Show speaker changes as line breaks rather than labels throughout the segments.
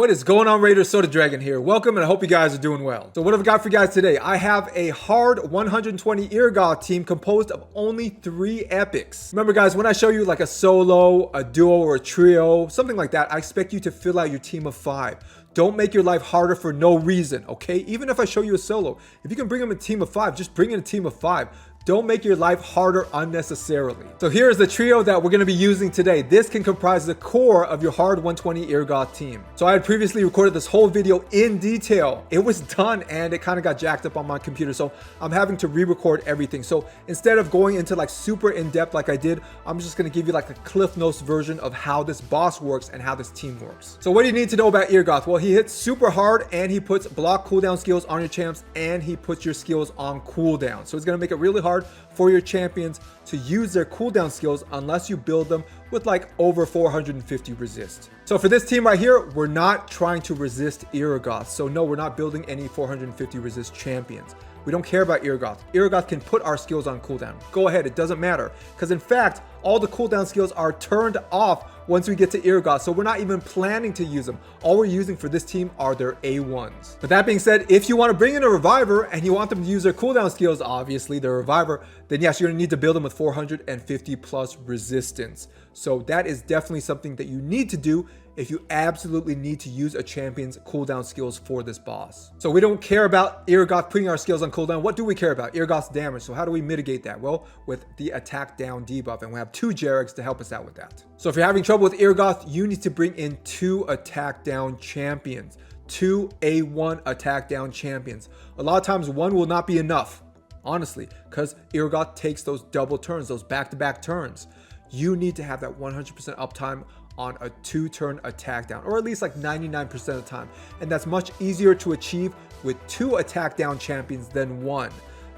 What is going on, Raiders? Soda Dragon here. Welcome, and I hope you guys are doing well. So what have I got for you guys today? I have a hard 120 Iragoth team composed of only 3 epics. Remember guys, when I show you like a solo, a duo, or a trio, something like that, I expect you to fill out your team of 5. Don't make your life harder for no reason, okay? Even if I show you a solo, if you can bring them a team of 5, just bring in a team of 5. Don't make your life harder unnecessarily. So here's the trio that we're going to be using today. This can comprise the core of your hard 120 Iragoth team. So I had previously recorded this whole video in detail. It was done and it kind of got jacked up on my computer. So I'm having to re-record everything. So instead of going into like super in-depth like I did, I'm just going to give you like a Cliff Notes version of how this boss works and how this team works. So what do you need to know about Iragoth? Well, he hits super hard and he puts block cooldown skills on your champs and he puts your skills on cooldown. So it's going to make it really hard for your champions to use their cooldown skills unless you build them with like over 450 resist. So for this team right here, we're not trying to resist Iragoth. So no, we're not building any 450 resist champions. We don't care about Iragoth. Iragoth can put our skills on cooldown. Go ahead, it doesn't matter. Because in fact, all the cooldown skills are turned off once we get to Iragoth. So we're not even planning to use them. All we're using for this team are their A1s. But that being said, if you want to bring in a reviver and you want them to use their cooldown skills, obviously their reviver, then yes, you're going to need to build them with 450 plus resistance. So that is definitely something that you need to do if you absolutely need to use a champion's cooldown skills for this boss. So we don't care about Iragoth putting our skills on cooldown. What do we care about? Iragoth's damage. So how do we mitigate that? Well, with the attack down debuff, and we have 2 Jerags to help us out with that. So if you're having trouble with Iragoth, you need to bring in 2 attack down champions, 2 A1 attack down champions. A lot of times 1 will not be enough, honestly, because Iragoth takes those double turns, those back-to-back turns. You need to have that 100% uptime on a 2-turn attack down, or at least like 99% of the time. And that's much easier to achieve with 2 attack down champions than 1.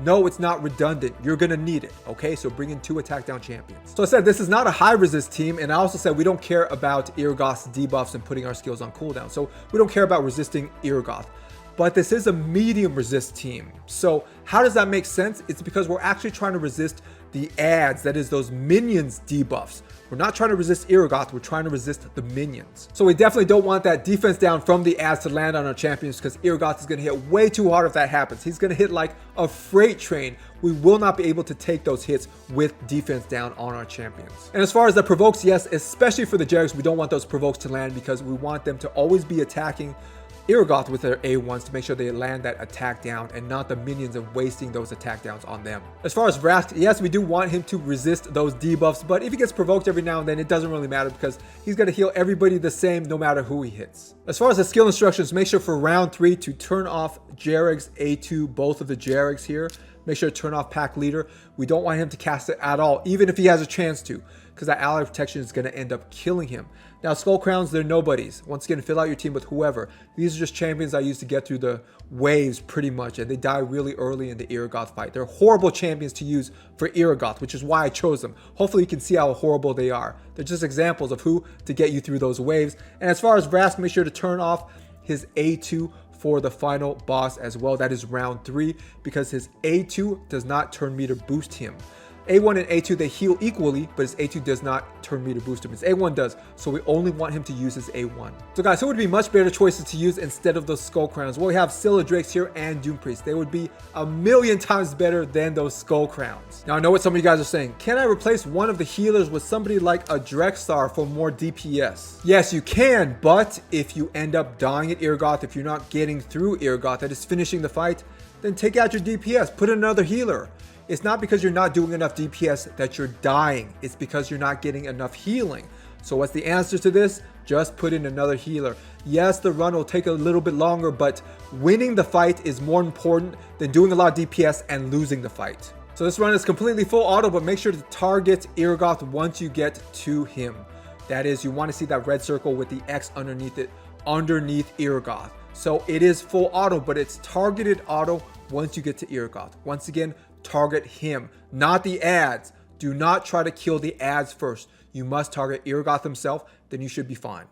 No, it's not redundant. You're gonna need it, okay? So bring in 2 attack down champions. So I said this is not a high resist team, and I also said we don't care about Iragoth's debuffs and putting our skills on cooldown. So we don't care about resisting Iragoth. But this is a medium resist team. So how does that make sense? It's because we're actually trying to resist the adds, that is those minions debuffs. We're not trying to resist Iragoth, we're trying to resist the minions. So we definitely don't want that defense down from the adds to land on our champions, because Iragoth is gonna hit way too hard if that happens. He's gonna hit like a freight train. We will not be able to take those hits with defense down on our champions. And as far as the provokes, yes, especially for the Jerags, we don't want those provokes to land because we want them to always be attacking Iragoth with their A1s to make sure they land that attack down and not the minions and wasting those attack downs on them. As far as Vrask, yes, we do want him to resist those debuffs, but if he gets provoked every now and then, it doesn't really matter because he's going to heal everybody the same no matter who he hits. As far as the skill instructions, make sure for round 3 to turn off Jerag's A2, both of the Jerags here. Make sure to turn off Pack Leader. We don't want him to cast it at all, even if he has a chance to, because that ally protection is going to end up killing him. Now, Skull Crowns, they're nobodies. Once again, fill out your team with whoever. These are just champions I use to get through the waves pretty much, and they die really early in the Iragoth fight. They're horrible champions to use for Iragoth, which is why I chose them. Hopefully you can see how horrible they are. They're just examples of who to get you through those waves. And as far as Vrask, make sure to turn off his A2 for the final boss as well. That is round 3, because his A2 does not turn meter boost him. A1 and A2, they heal equally, but his A2 does not turn meter boost him. His A1 does, so we only want him to use his A1. So guys, who would be much better choices to use instead of those Skull Crowns? Well, we have Scylla Drakes here and Doom Priest. They would be a million times better than those Skull Crowns. Now, I know what some of you guys are saying. Can I replace one of the healers with somebody like a Drexar for more DPS? Yes, you can, but if you end up dying at Iragoth, if you're not getting through Iragoth, that is finishing the fight, then take out your DPS, put in another healer. It's not because you're not doing enough DPS that you're dying. It's because you're not getting enough healing. So what's the answer to this? Just put in another healer. Yes, the run will take a little bit longer, but winning the fight is more important than doing a lot of DPS and losing the fight. So this run is completely full auto, but make sure to target Iragoth once you get to him. That is, you want to see that red circle with the X underneath it, underneath Iragoth. So it is full auto, but it's targeted auto once you get to Iragoth. Once again, target him, not the adds. Do not try to kill the adds first. You must target Iragoth himself, then you should be fine.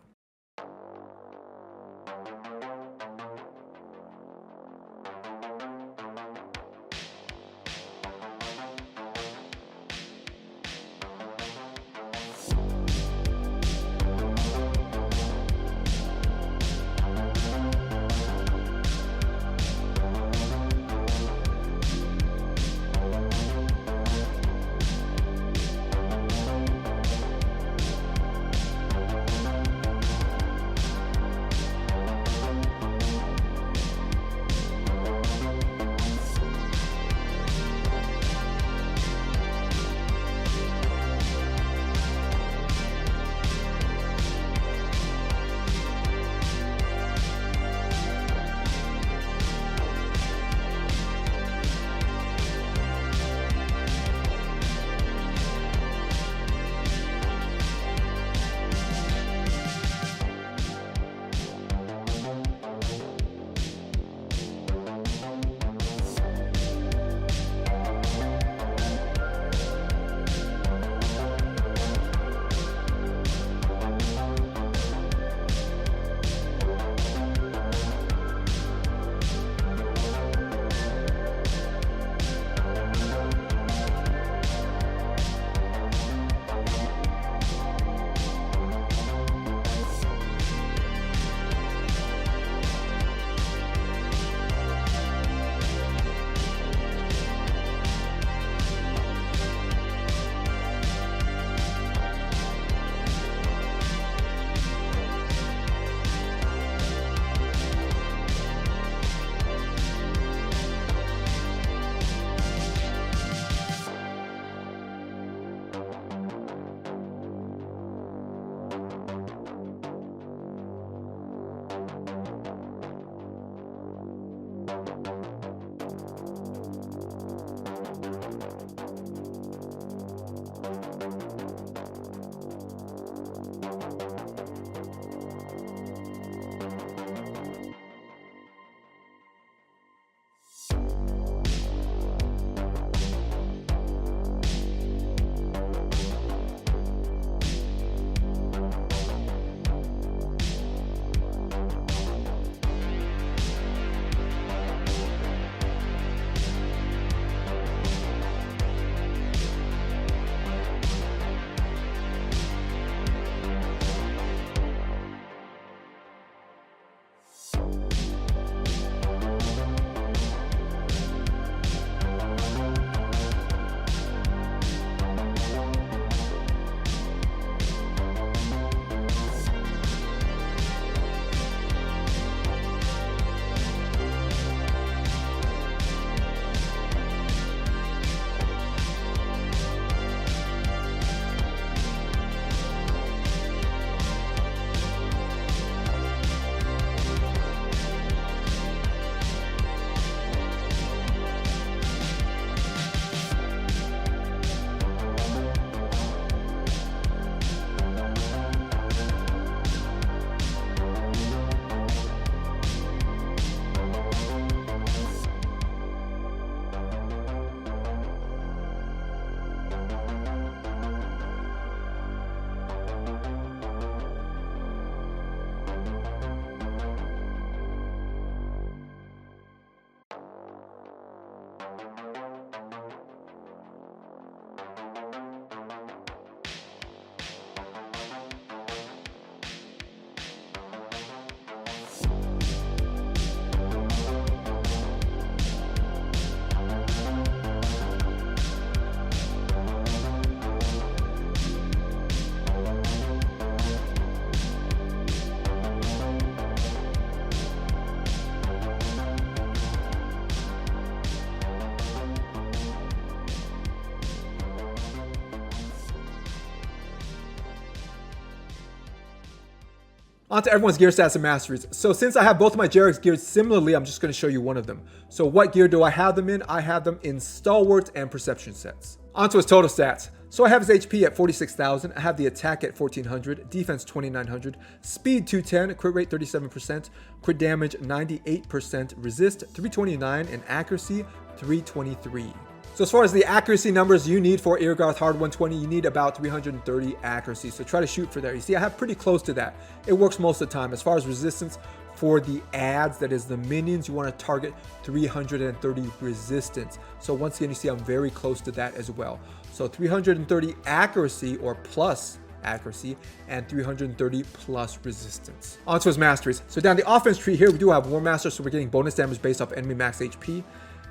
On to everyone's gear stats and masteries. So since I have both of my Jarek's geared similarly, I'm just going to show you one of them. So what gear do I have them in? I have them in Stalwarts and Perception sets. On to his total stats. So I have his HP at 46,000, I have the attack at 1400, defense 2900, speed 210, crit rate 37%, crit damage 98%, resist 329, and accuracy 323. So as far as the accuracy numbers you need for Iragoth Hard 120, you need about 330 accuracy. So try to shoot for there. You see, I have pretty close to that. It works most of the time. As far as resistance for the adds, that is the minions, you want to target 330 resistance. So once again, you see I'm very close to that as well. So 330 accuracy or plus accuracy and 330 plus resistance. On to his masteries. So down the offense tree here, we do have War Master, so we're getting bonus damage based off enemy max HP.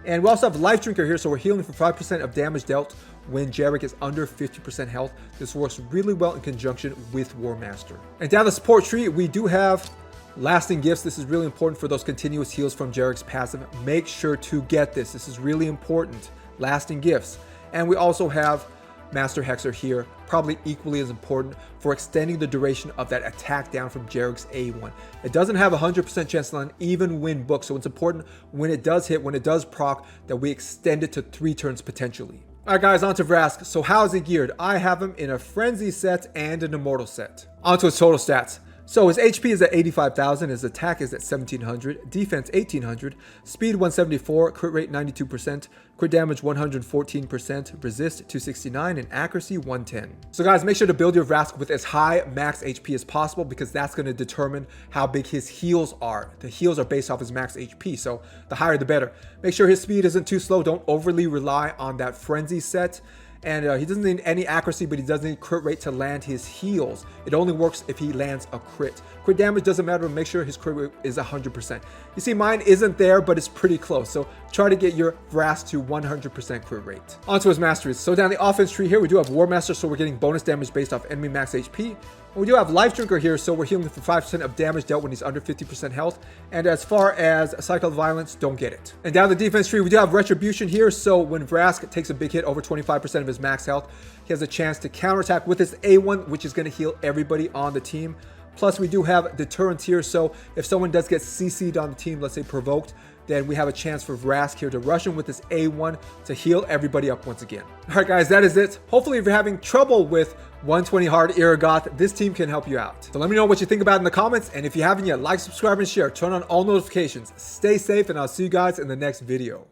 And we also have Life Drinker here, so we're healing for 5% of damage dealt when Jarek is under 50% health. This works really well in conjunction with War Master. And down the support tree, we do have Lasting Gifts. This is really important for those continuous heals from Jarek's passive. Make sure to get this. This is really important. Lasting Gifts. And we also have Master Hexer here, probably equally as important for extending the duration of that attack down from Jarek's A1. It doesn't have a 100% chance to land even when booked, so it's important when it does hit, when it does proc, that we extend it to 3 turns potentially. Alright guys, on to Vrask. So how is he geared? I have him in a Frenzy set and an Immortal set. On to his total stats. So his HP is at 85,000, his attack is at 1700, defense 1800, speed 174, crit rate 92%, crit damage 114%, resist 269, and accuracy 110. So guys, make sure to build your Vrask with as high max HP as possible because that's going to determine how big his heals are. The heals are based off his max HP, so the higher the better. Make sure his speed isn't too slow. Don't overly rely on that Frenzy set. And he doesn't need any accuracy, but he does need crit rate to land his heals. It only works if he lands a crit. Crit damage doesn't matter, but make sure his crit rate is 100%. You see, mine isn't there, but it's pretty close. So try to get your Vrask to 100% crit rate. On to his masteries. So down the offense tree here, we do have War Master, so we're getting bonus damage based off enemy max HP. And we do have Life Drinker here, so we're healing for 5% of damage dealt when he's under 50% health. And as far as Cycle of Violence, don't get it. And down the defense tree, we do have Retribution here, so when Vrask takes a big hit over 25% of his max health, he has a chance to counterattack with his A1, which is going to heal everybody on the team. Plus, we do have Deterrence here, so if someone does get CC'd on the team, let's say provoked, then we have a chance for Vrask here to rush in with this A1 to heal everybody up once again. All right, guys, that is it. Hopefully, if you're having trouble with 120 hard Iragoth, this team can help you out. So let me know what you think about it in the comments. And if you haven't yet, like, subscribe, and share. Turn on all notifications. Stay safe, and I'll see you guys in the next video.